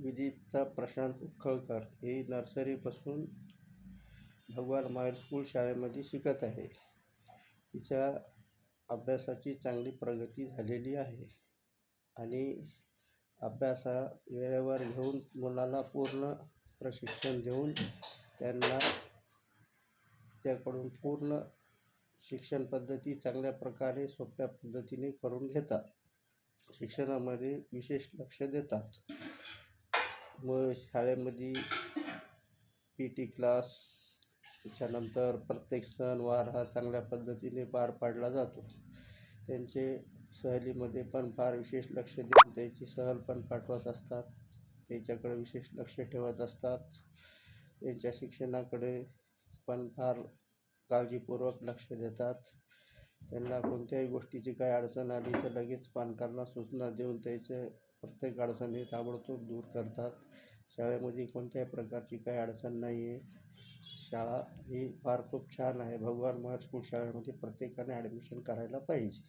विदिता प्रशांत उखळकर ही नर्सरीपासून भगवान मायल स्कूल शाळेमध्ये शिकत आहे. तिच्या अभ्यासाची चांगली प्रगती झालेली आहे आणि अभ्यास हा वेळेवर घेऊन मुलाला पूर्ण प्रशिक्षण देऊन त्याकडून पूर्ण शिक्षण पद्धती चांगल्या प्रकारे सोप्या पद्धतीने करून घेतात. शिक्षणामध्ये विशेष लक्ष देतात. व शाळेमध्ये PT क्लास, त्याच्यानंतर प्रत्येक सणवार हा चांगल्या पद्धतीने पार पाडला जातो. त्यांचे सहलीमध्ये पण फार विशेष लक्ष देऊन त्यांची सहल पण पाठवत असतात. त्यांच्याकडे विशेष लक्ष ठेवत असतात. त्यांच्या शिक्षणाकडे पण फार काळजीपूर्वक लक्ष देतात. त्यांना कोणत्याही गोष्टीची काही अडचण आली तर लगेच पालकांना सूचना देऊन त्याचे प्रत्येक अडचणी ताबडतोब दूर करतात. शाळेमध्ये कोणत्याही प्रकारची काही अडचण नाही आहे. शाळा ही फार खूप छान आहे. भगवान मायल स्कूल शाळेमध्ये प्रत्येकाने ॲडमिशन करायला पाहिजे.